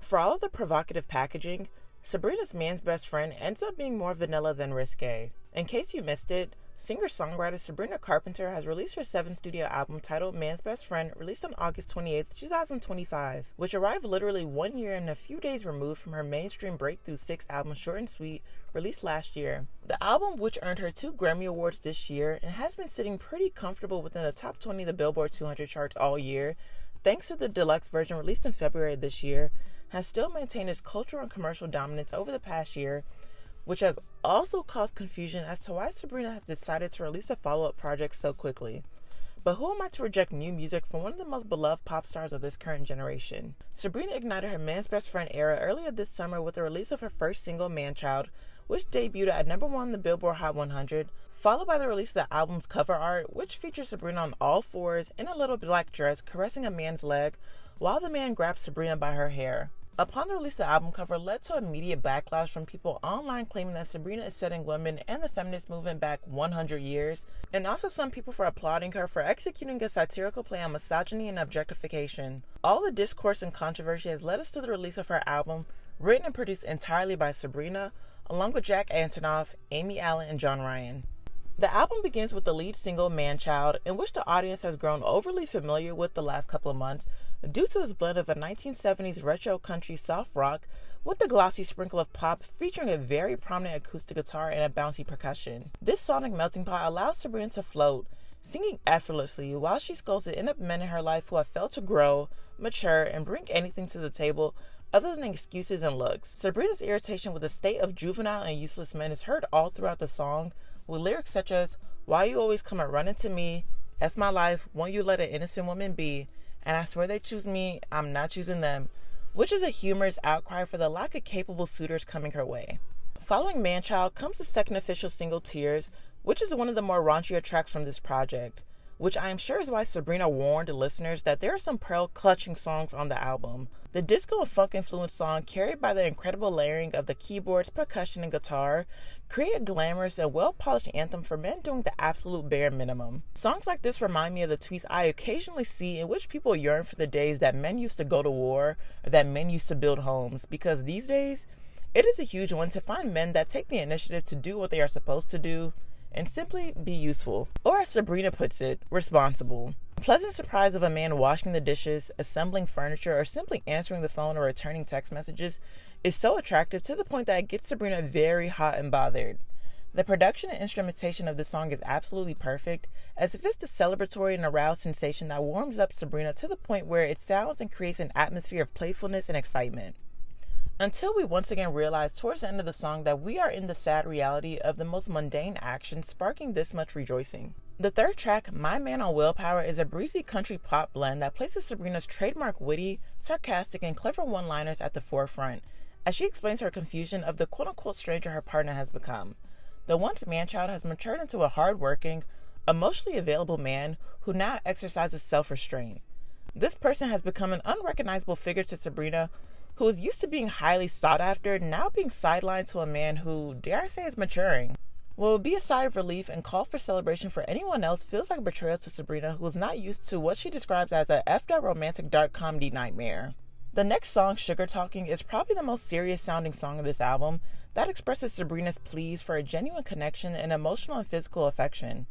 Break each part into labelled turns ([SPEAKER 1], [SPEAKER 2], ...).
[SPEAKER 1] For all of the provocative packaging, Sabrina's man's best friend ends up being more vanilla than risque. In case you missed it, singer-songwriter Sabrina Carpenter has released her 7th studio album titled Man's Best Friend, released on August 28, 2025, which arrived literally 1 year and a few days removed from her mainstream breakthrough 6th album Short and Sweet, released last year. The album, which earned her 2 Grammy Awards this year and has been sitting pretty comfortable within the top 20 of the Billboard 200 charts all year, thanks to the deluxe version released in February this year, has still maintained its cultural and commercial dominance over the past year, which has also caused confusion as to why Sabrina has decided to release a follow-up project so quickly. But who am I to reject new music from one of the most beloved pop stars of this current generation? Sabrina ignited her man's best friend era earlier this summer with the release of her first single, Man Child, which debuted at number 1 on the Billboard Hot 100, followed by the release of the album's cover art, which features Sabrina on all fours in a little black dress caressing a man's leg, while the man grabs Sabrina by her hair. Upon the release, the album cover led to immediate backlash from people online claiming that Sabrina is setting women and the feminist movement back 100 years, and also some people for applauding her for executing a satirical play on misogyny and objectification. All the discourse and controversy has led us to the release of her album, written and produced entirely by Sabrina, along with Jack Antonoff, Amy Allen, and John Ryan. The album begins with the lead single, Man Child, in which the audience has grown overly familiar with the last couple of months due to its blend of a 1970s retro country soft rock with a glossy sprinkle of pop featuring a very prominent acoustic guitar and a bouncy percussion. This sonic melting pot allows Sabrina to float, singing effortlessly while she scolds the innocent men in her life who have failed to grow, mature, and bring anything to the table other than excuses and looks. Sabrina's irritation with the state of juvenile and useless men is heard all throughout the song, with lyrics such as, "Why you always come and running to me? F my life, won't you let an innocent woman be? And I swear they choose me, I'm not choosing them," which is a humorous outcry for the lack of capable suitors coming her way. Following Man Child comes the second official single, Tears, which is one of the more raunchier tracks from this project, which I am sure is why Sabrina warned listeners that there are some pearl-clutching songs on the album. The disco and funk-influenced song, carried by the incredible layering of the keyboards, percussion, and guitar, create a glamorous and well-polished anthem for men doing the absolute bare minimum. Songs like this remind me of the tweets I occasionally see in which people yearn for the days that men used to go to war or that men used to build homes, because these days, it is a huge one to find men that take the initiative to do what they are supposed to do and simply be useful. Or as Sabrina puts it, responsible. A pleasant surprise of a man washing the dishes, assembling furniture, or simply answering the phone or returning text messages is so attractive to the point that it gets Sabrina very hot and bothered. The production and instrumentation of this song is absolutely perfect, as if it's the celebratory and aroused sensation that warms up Sabrina to the point where it sounds and creates an atmosphere of playfulness and excitement. Until we once again realize towards the end of the song that we are in the sad reality of the most mundane action sparking this much rejoicing. The third track, My Man on Willpower, is a breezy country pop blend that places Sabrina's trademark witty, sarcastic, and clever one-liners at the forefront, as she explains her confusion of the quote-unquote stranger her partner has become. The once man-child has matured into a hard-working, emotionally available man who now exercises self-restraint. This person has become an unrecognizable figure to Sabrina, who is used to being highly sought after, now being sidelined to a man who, dare I say, is maturing. What would be a sigh of relief and call for celebration for anyone else feels like betrayal to Sabrina, who is not used to what she describes as a effed up romantic dark comedy nightmare. The next song, Sugar Talking, is probably the most serious sounding song of this album that expresses Sabrina's pleas for a genuine connection and emotional and physical affection.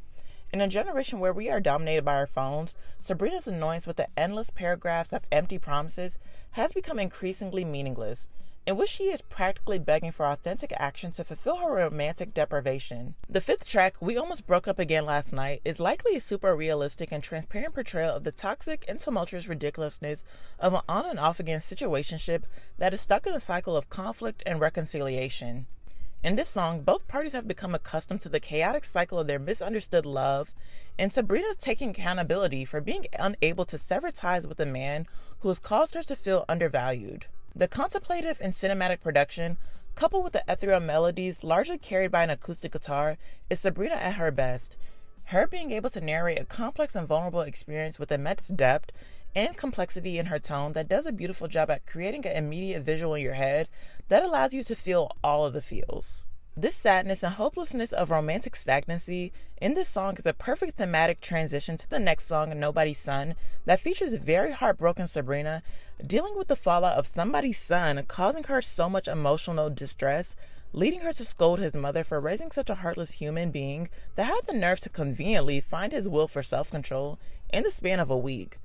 [SPEAKER 1] In a generation where we are dominated by our phones, Sabrina's annoyance with the endless paragraphs of empty promises has become increasingly meaningless, in which she is practically begging for authentic action to fulfill her romantic deprivation. The fifth track, We Almost Broke Up Again Last Night, is likely a super realistic and transparent portrayal of the toxic and tumultuous ridiculousness of an on and off again situationship that is stuck in a cycle of conflict and reconciliation. In this song, both parties have become accustomed to the chaotic cycle of their misunderstood love, and Sabrina's taking accountability for being unable to sever ties with a man who has caused her to feel undervalued. The contemplative and cinematic production, coupled with the ethereal melodies largely carried by an acoustic guitar, is Sabrina at her best. Her being able to narrate a complex and vulnerable experience with immense depth and complexity in her tone that does a beautiful job at creating an immediate visual in your head that allows you to feel all of the feels. This sadness and hopelessness of romantic stagnancy in this song is a perfect thematic transition to the next song, Nobody's Son, that features very heartbroken Sabrina dealing with the fallout of somebody's son causing her so much emotional distress, leading her to scold his mother for raising such a heartless human being that had the nerve to conveniently find his will for self-control in the span of a week.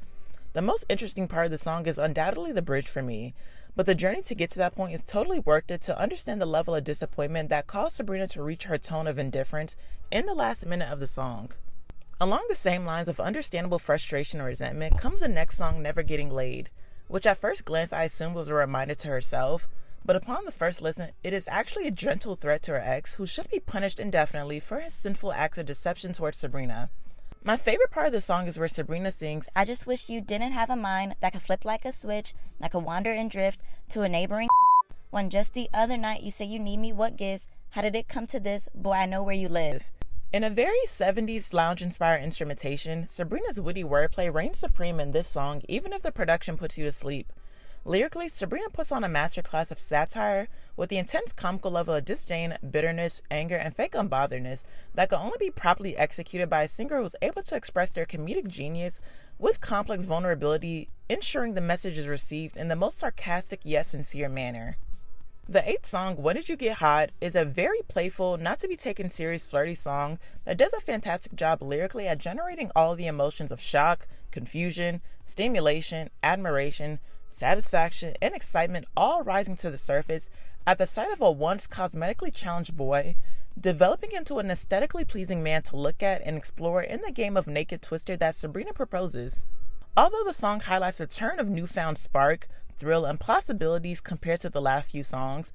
[SPEAKER 1] The most interesting part of the song is undoubtedly the bridge for me, but the journey to get to that point is totally worth it to understand the level of disappointment that caused Sabrina to reach her tone of indifference in the last minute of the song. Along the same lines of understandable frustration and resentment comes the next song, Never Getting Laid, which at first glance I assumed was a reminder to herself, but upon the first listen, it is actually a gentle threat to her ex, who should be punished indefinitely for his sinful acts of deception towards Sabrina. My favorite part of the song is where Sabrina sings,
[SPEAKER 2] I just wish you didn't have a mind that could flip like a switch, that could wander and drift to a neighboring when just the other night you say you need me, what gives? How did it come to this? Boy, I know where you live.
[SPEAKER 1] In a very 70s lounge-inspired instrumentation, Sabrina's witty wordplay reigns supreme in this song, even if the production puts you to sleep. Lyrically, Sabrina puts on a masterclass of satire with the intense comical level of disdain, bitterness, anger, and fake unbotheredness that can only be properly executed by a singer who is able to express their comedic genius with complex vulnerability, ensuring the message is received in the most sarcastic yet sincere manner. The eighth song, When Did You Get Hot, is a very playful, not to be taken serious flirty song that does a fantastic job lyrically at generating all of the emotions of shock, confusion, stimulation, admiration, satisfaction, and excitement all rising to the surface at the sight of a once cosmetically challenged boy developing into an aesthetically pleasing man to look at and explore in the game of naked twister that Sabrina proposes. Although the song highlights a turn of newfound spark, thrill, and possibilities compared to the last few songs,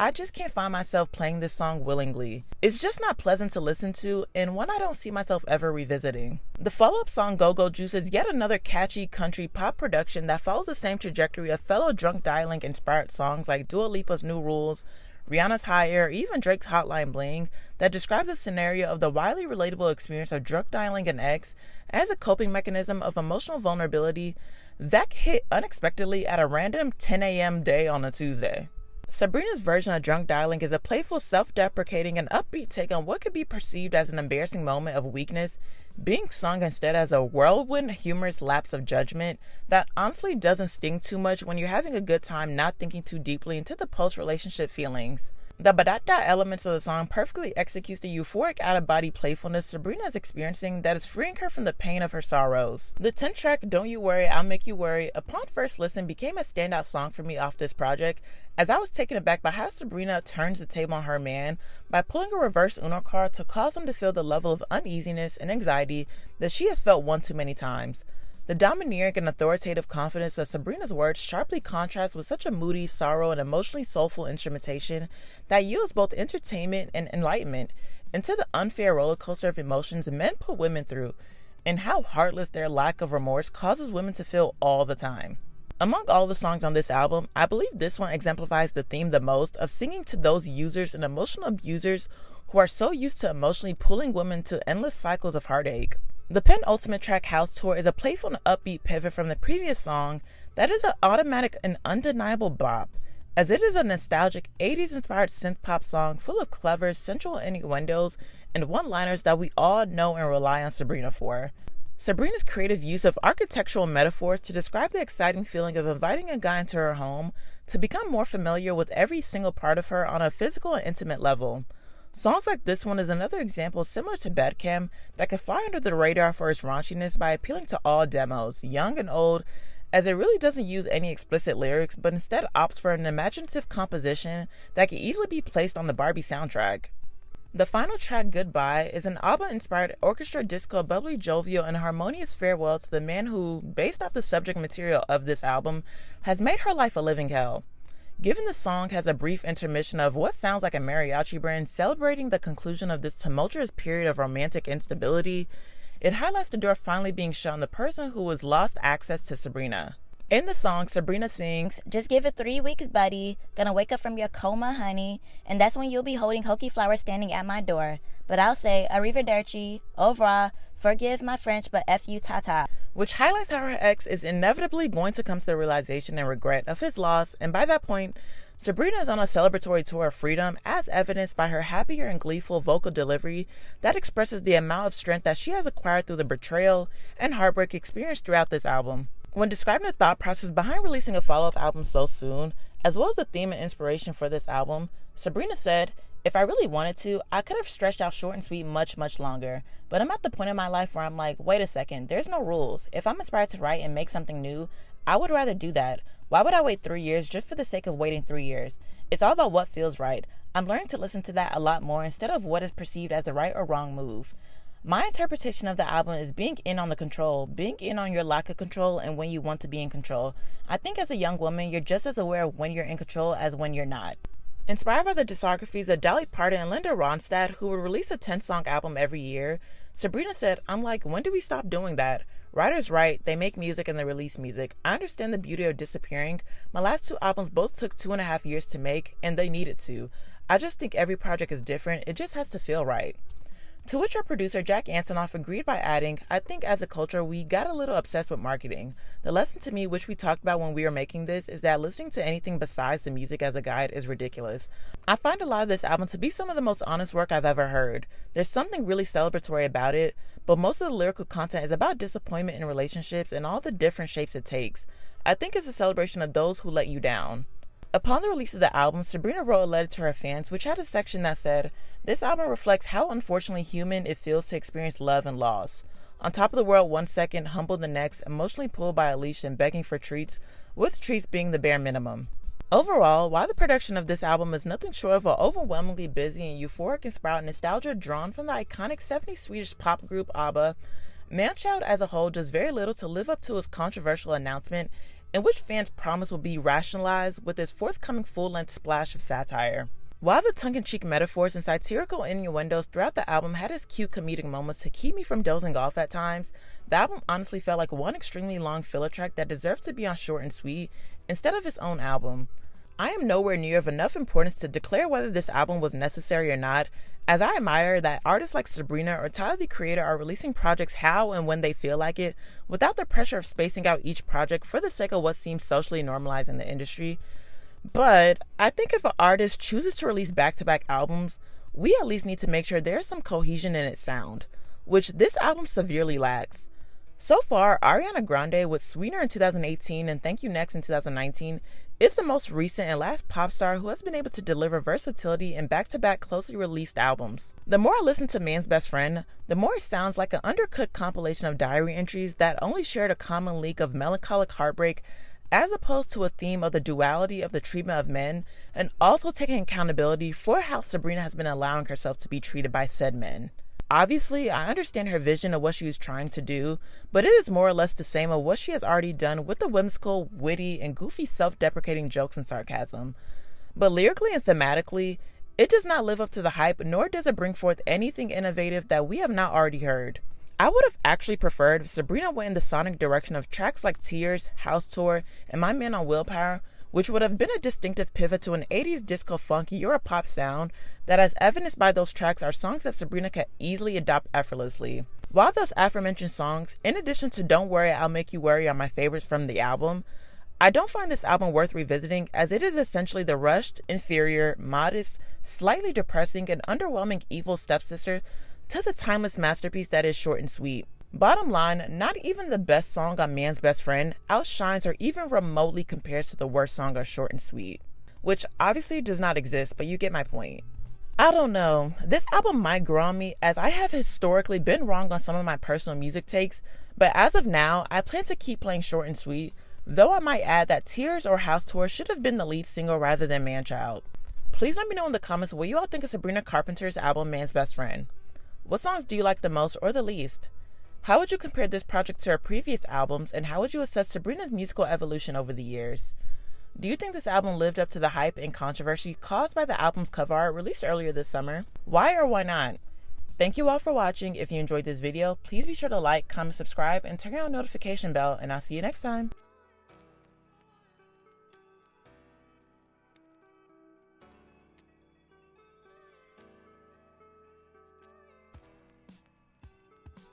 [SPEAKER 1] I just can't find myself playing this song willingly. It's just not pleasant to listen to, and one I don't see myself ever revisiting. The follow-up song, Go-Go Juice, is yet another catchy country pop production that follows the same trajectory of fellow drunk dialing inspired songs like Dua Lipa's New Rules, Rihanna's Higher, or even Drake's Hotline Bling, that describes the scenario of the widely relatable experience of drunk dialing an ex as a coping mechanism of emotional vulnerability that hit unexpectedly at a random 10 a.m. day on a Tuesday. Sabrina's version of drunk dialing is a playful, self-deprecating, and upbeat take on what could be perceived as an embarrassing moment of weakness, being sung instead as a whirlwind, humorous lapse of judgment that honestly doesn't sting too much when you're having a good time not thinking too deeply into the post-relationship feelings. The badada elements of the song perfectly executes the euphoric out-of-body playfulness Sabrina is experiencing that is freeing her from the pain of her sorrows. The 10th track, Don't You Worry, I'll Make You Worry, upon first listen became a standout song for me off this project, as I was taken aback by how Sabrina turns the table on her man by pulling a reverse Uno card to cause him to feel the level of uneasiness and anxiety that she has felt one too many times. The domineering and authoritative confidence of Sabrina's words sharply contrasts with such a moody, sorrow, and emotionally soulful instrumentation that yields both entertainment and enlightenment into the unfair roller coaster of emotions men put women through, and how heartless their lack of remorse causes women to feel all the time. Among all the songs on this album, I believe this one exemplifies the theme the most of singing to those users and emotional abusers who are so used to emotionally pulling women to endless cycles of heartache. The penultimate track, House Tour, is a playful and upbeat pivot from the previous song that is an automatic and undeniable bop, as it is a nostalgic 80s-inspired synth-pop song full of clever, sensual innuendos and one-liners that we all know and rely on Sabrina for. Sabrina's creative use of architectural metaphors to describe the exciting feeling of inviting a guy into her home to become more familiar with every single part of her on a physical and intimate level. Songs like this one is another example similar to Bedcam that could fly under the radar for its raunchiness by appealing to all demos, young and old, as it really doesn't use any explicit lyrics but instead opts for an imaginative composition that can easily be placed on the Barbie soundtrack. The final track, Goodbye, is an ABBA-inspired orchestra disco bubbly jovial and harmonious farewell to the man who, based off the subject material of this album, has made her life a living hell. Given the song has a brief intermission of what sounds like a mariachi band celebrating the conclusion of this tumultuous period of romantic instability, it highlights the door finally being shut on the person who has lost access to Sabrina. In the song, Sabrina sings,
[SPEAKER 2] Just give it 3 weeks, buddy. Gonna wake up from your coma, honey. And that's when you'll be holding hokey flowers standing at my door. But I'll say, arrivederci, au revoir, forgive my French, but F you, ta-ta.
[SPEAKER 1] Which highlights how her ex is inevitably going to come to the realization and regret of his loss, and by that point, Sabrina is on a celebratory tour of freedom, as evidenced by her happier and gleeful vocal delivery that expresses the amount of strength that she has acquired through the betrayal and heartbreak experienced throughout this album. When describing the thought process behind releasing a follow-up album so soon, as well as the theme and inspiration for this album, Sabrina said, "If I really wanted to, I could have stretched out short and sweet much longer. But I'm at the point in my life where I'm like, wait a second, there's no rules. If I'm inspired to write and make something new, I would rather do that. Why would I wait 3 years just for the sake of waiting 3 years? It's all about what feels right. I'm learning to listen to that a lot more instead of what is perceived as the right or wrong move." My interpretation of the album is being in on the control, being in on your lack of control and when you want to be in control. I think as a young woman, you're just as aware of when you're in control as when you're not. Inspired by the discographies of Dolly Parton and Linda Ronstadt, who would release a 10-song album every year, Sabrina said, "I'm like, when do we stop doing that? Writers write, they make music, and they release music. I understand the beauty of disappearing. My last 2 albums both took 2.5 years to make, and they needed to. I just think every project is different. It just has to feel right." To which our producer, Jack Antonoff, agreed by adding, "I think as a culture, we got a little obsessed with marketing. The lesson to me, which we talked about when we were making this, is that listening to anything besides the music as a guide is ridiculous. I find a lot of this album to be some of the most honest work I've ever heard. There's something really celebratory about it, but most of the lyrical content is about disappointment in relationships and all the different shapes it takes. I think it's a celebration of those who let you down." Upon the release of the album, Sabrina wrote a letter to her fans, which had a section that said, "This album reflects how unfortunately human it feels to experience love and loss. On top of the world one second, humble the next, emotionally pulled by a leash and begging for treats, with treats being the bare minimum." Overall, while the production of this album is nothing short of an overwhelmingly busy and euphoric and sprout nostalgia drawn from the iconic 70s Swedish pop group ABBA, Manchild as a whole does very little to live up to its controversial announcement, in which fans promise will be rationalized with its forthcoming full-length splash of satire. While the tongue-in-cheek metaphors and satirical innuendos throughout the album had its cute comedic moments to keep me from dozing off at times, the album honestly felt like one extremely long filler track that deserved to be on short and sweet instead of its own album. I am nowhere near of enough importance to declare whether this album was necessary or not, as I admire that artists like Sabrina or Tyler the Creator are releasing projects how and when they feel like it, without the pressure of spacing out each project for the sake of what seems socially normalized in the industry. But I think if an artist chooses to release back-to-back albums, we at least need to make sure there is some cohesion in its sound, which this album severely lacks. So far, Ariana Grande with Sweetener in 2018 and Thank You Next in 2019 is the most recent and last pop star who has been able to deliver versatility in back-to-back closely released albums. The more I listen to Man's Best Friend, the more it sounds like an undercooked compilation of diary entries that only shared a common leak of melancholic heartbreak, as opposed to a theme of the duality of the treatment of men, and also taking accountability for how Sabrina has been allowing herself to be treated by said men. Obviously, I understand her vision of what she was trying to do, but it is more or less the same of what she has already done with the whimsical, witty, and goofy self-deprecating jokes and sarcasm. But lyrically and thematically, it does not live up to the hype, nor does it bring forth anything innovative that we have not already heard. I would have actually preferred if Sabrina went in the sonic direction of tracks like Tears, House Tour, and My Man on Willpower, which would have been a distinctive pivot to an 80s disco funky Europop sound that, as evidenced by those tracks, are songs that Sabrina could easily adopt effortlessly. While those aforementioned songs, in addition to Don't Worry, I'll Make You Worry, are my favorites from the album, I don't find this album worth revisiting, as it is essentially the rushed, inferior, modest, slightly depressing, and underwhelming evil stepsister to the timeless masterpiece that is Short and Sweet. Bottom line, not even the best song on Man's Best Friend outshines or even remotely compares to the worst song on Short and Sweet, which obviously does not exist, but you get my point. I don't know, this album might grow on me, as I have historically been wrong on some of my personal music takes, but as of now, I plan to keep playing Short and Sweet, though I might add that Tears or House Tour should have been the lead single rather than Manchild. Please let me know in the comments what you all think of Sabrina Carpenter's album Man's Best Friend. What songs do you like the most or the least? How would you compare this project to her previous albums, and how would you assess Sabrina's musical evolution over the years? Do you think this album lived up to the hype and controversy caused by the album's cover art released earlier this summer? Why or why not? Thank you all for watching. If you enjoyed this video, please be sure to like, comment, subscribe, and turn on the notification bell, and I'll see you next time.